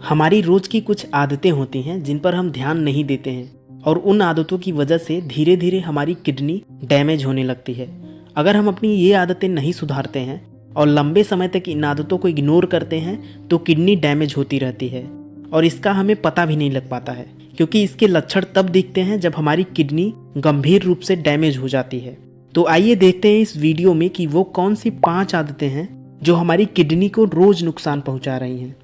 हमारी रोज की कुछ आदतें होती हैं जिन पर हम ध्यान नहीं देते हैं और उन आदतों की वजह से धीरे धीरे हमारी किडनी डैमेज होने लगती है। अगर हम अपनी ये आदतें नहीं सुधारते हैं और लंबे समय तक इन आदतों को इग्नोर करते हैं तो किडनी डैमेज होती रहती है और इसका हमें पता भी नहीं लग पाता है, क्योंकि इसके लक्षण तब दिखते हैं जब हमारी किडनी गंभीर रूप से डैमेज हो जाती है। तो आइए देखते हैं इस वीडियो में कि वो कौन सी 5 आदतें हैं जो हमारी किडनी को रोज नुकसान पहुंचा रही हैं।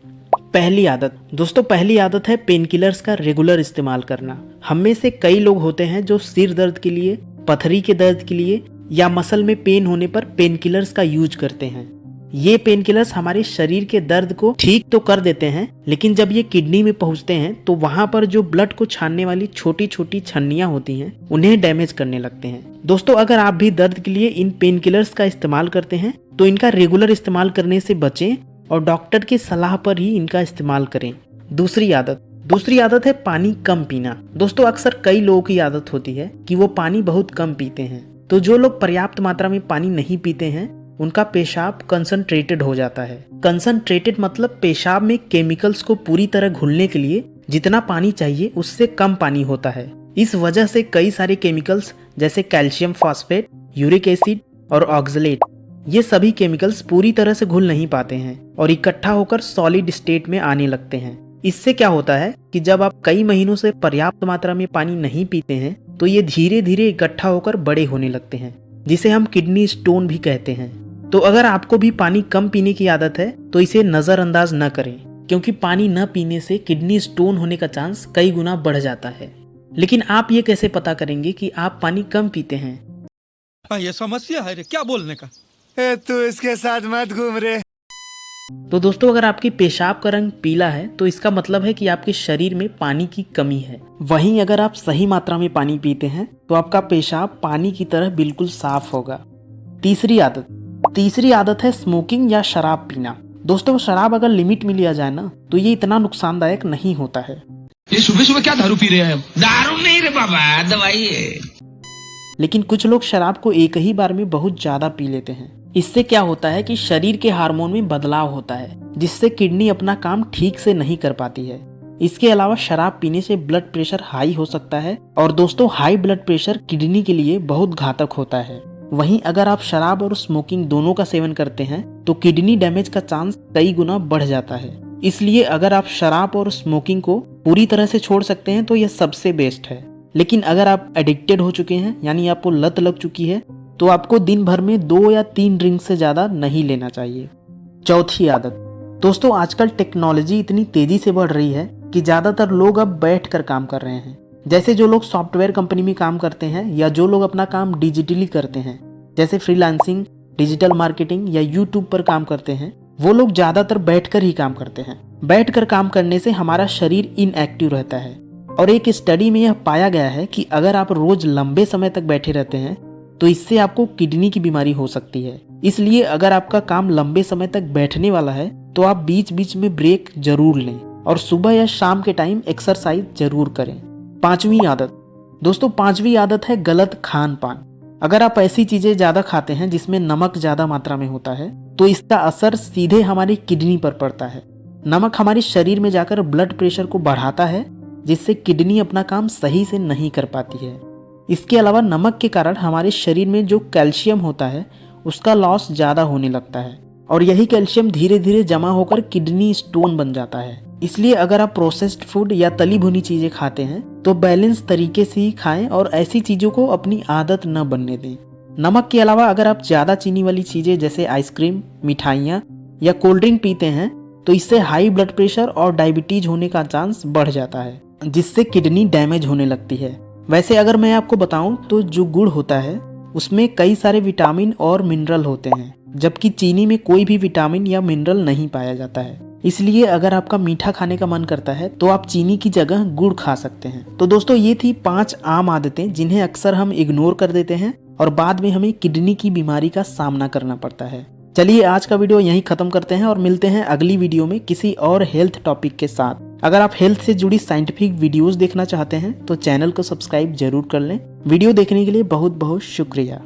पहली आदत दोस्तों, पहली आदत है पेन किलर्स का रेगुलर इस्तेमाल करना। हम में से कई लोग होते हैं जो सिर दर्द के लिए, पथरी के दर्द के लिए या मसल में पेन होने पर पेन किलर्स का यूज करते हैं। ये पेन किलर्स हमारे शरीर के दर्द को ठीक तो कर देते हैं, लेकिन जब ये किडनी में पहुंचते हैं तो वहां पर जो ब्लड को छानने वाली छोटी छोटी छन्नियां होती हैं उन्हें डैमेज करने लगते हैं। दोस्तों, अगर आप भी दर्द के लिए इन पेन किलर्स का इस्तेमाल करते हैं तो इनका रेगुलर इस्तेमाल करने से बचें और डॉक्टर की सलाह पर ही इनका इस्तेमाल करें। दूसरी आदत है पानी कम पीना। दोस्तों, अक्सर कई लोगों की आदत होती है कि वो पानी बहुत कम पीते हैं। तो जो लोग पर्याप्त मात्रा में पानी नहीं पीते हैं उनका पेशाब कंसंट्रेटेड हो जाता है। कंसंट्रेटेड मतलब पेशाब में केमिकल्स को पूरी तरह घुलने के लिए जितना पानी चाहिए उससे कम पानी होता है। इस वजह से कई सारे केमिकल्स जैसे कैल्शियम फॉस्फेट, यूरिक एसिड और ऑक्सलेट, ये सभी केमिकल्स पूरी तरह से घुल नहीं पाते हैं और इकट्ठा होकर सॉलिड स्टेट में आने लगते हैं। इससे क्या होता है कि जब आप कई महीनों से पर्याप्त मात्रा में पानी नहीं पीते हैं तो ये धीरे धीरे इकट्ठा होकर बड़े होने लगते हैं, जिसे हम किडनी स्टोन भी कहते हैं। तो अगर आपको भी पानी कम पीने की आदत है तो इसे नजरअंदाज न करें, क्योंकि पानी न पीने से किडनी स्टोन होने का चांस कई गुना बढ़ जाता है। लेकिन आप ये कैसे पता करेंगे कि आप पानी कम पीते हैं? ये समस्या है रे, क्या बोलने का। तू इसके साथ मत घूम रे। तो दोस्तों, अगर आपकी पेशाब का रंग पीला है तो इसका मतलब है कि आपके शरीर में पानी की कमी है। वहीं अगर आप सही मात्रा में पानी पीते हैं तो आपका पेशाब पानी की तरह बिल्कुल साफ होगा। तीसरी आदत है स्मोकिंग या शराब पीना। दोस्तों, शराब अगर लिमिट में लिया जाए ना तो ये इतना नुकसानदायक नहीं होता है। ये सुबह सुबह क्या दारू पी रहे हैं? दारू नहीं रे बाबा, दवाई है। लेकिन कुछ लोग शराब को एक ही बार में बहुत ज्यादा पी लेते हैं। इससे क्या होता है कि शरीर के हार्मोन में बदलाव होता है, जिससे किडनी अपना काम ठीक से नहीं कर पाती है। इसके अलावा शराब पीने से ब्लड प्रेशर हाई हो सकता है और दोस्तों, हाई ब्लड प्रेशर किडनी के लिए बहुत घातक होता है। वहीं अगर आप शराब और स्मोकिंग दोनों का सेवन करते हैं तो किडनी डैमेज का चांस कई गुना बढ़ जाता है। इसलिए अगर आप शराब और स्मोकिंग को पूरी तरह से छोड़ सकते हैं तो यह सबसे बेस्ट है। लेकिन अगर आप एडिक्टेड हो चुके हैं, यानी आपको लत लग चुकी है, तो आपको दिन भर में 2 या 3 ड्रिंक से ज्यादा नहीं लेना चाहिए। चौथी आदत दोस्तों, आजकल टेक्नोलॉजी इतनी तेजी से बढ़ रही है कि ज्यादातर लोग अब बैठ कर काम कर रहे हैं। जैसे जो लोग सॉफ्टवेयर कंपनी में काम करते हैं या जो लोग अपना काम डिजिटली करते हैं, जैसे फ्रीलांसिंग, डिजिटल मार्केटिंग या यूट्यूब पर काम करते हैं, वो लोग ज्यादातर बैठकर ही काम करते हैं। बैठकर काम करने से हमारा शरीर इनएक्टिव रहता है और एक स्टडी में यह पाया गया है कि अगर आप रोज लंबे समय तक बैठे रहते हैं तो इससे आपको किडनी की बीमारी हो सकती है। इसलिए अगर आपका काम लंबे समय तक बैठने वाला है तो आप बीच बीच में ब्रेक जरूर लें और सुबह या शाम के टाइम एक्सरसाइज जरूर करें। पांचवी आदत है गलत खान पान। अगर आप ऐसी चीजें ज्यादा खाते हैं जिसमें नमक ज्यादा मात्रा में होता है तो इसका असर सीधे हमारी किडनी पर पड़ता है। नमक हमारे शरीर में जाकर ब्लड प्रेशर को बढ़ाता है, जिससे किडनी अपना काम सही से नहीं कर पाती है। इसके अलावा नमक के कारण हमारे शरीर में जो कैल्शियम होता है उसका लॉस ज्यादा होने लगता है और यही कैल्शियम धीरे धीरे जमा होकर किडनी स्टोन बन जाता है। इसलिए अगर आप प्रोसेस्ड फूड या तली भुनी चीजें खाते हैं तो बैलेंस तरीके से ही खाएं और ऐसी चीजों को अपनी आदत न बनने दें। नमक के अलावा अगर आप ज्यादा चीनी वाली चीजें जैसे आइसक्रीम, मिठाइयाँ या कोल्ड ड्रिंक पीते हैं तो इससे हाई ब्लड प्रेशर और डायबिटीज होने का चांस बढ़ जाता है, जिससे किडनी डैमेज होने लगती है। वैसे अगर मैं आपको बताऊं तो जो गुड़ होता है उसमें कई सारे विटामिन और मिनरल होते हैं, जबकि चीनी में कोई भी विटामिन या मिनरल नहीं पाया जाता है। इसलिए अगर आपका मीठा खाने का मन करता है तो आप चीनी की जगह गुड़ खा सकते हैं। तो दोस्तों, ये थी 5 आम आदतें जिन्हें अक्सर हम इग्नोर कर देते हैं और बाद में हमें किडनी की बीमारी का सामना करना पड़ता है। चलिए आज का वीडियो यहीं खत्म करते हैं और मिलते हैं अगली वीडियो में किसी और हेल्थ टॉपिक के साथ। अगर आप हेल्थ से जुड़ी साइंटिफिक वीडियोस देखना चाहते हैं तो चैनल को सब्सक्राइब जरूर कर लें। वीडियो देखने के लिए बहुत बहुत शुक्रिया।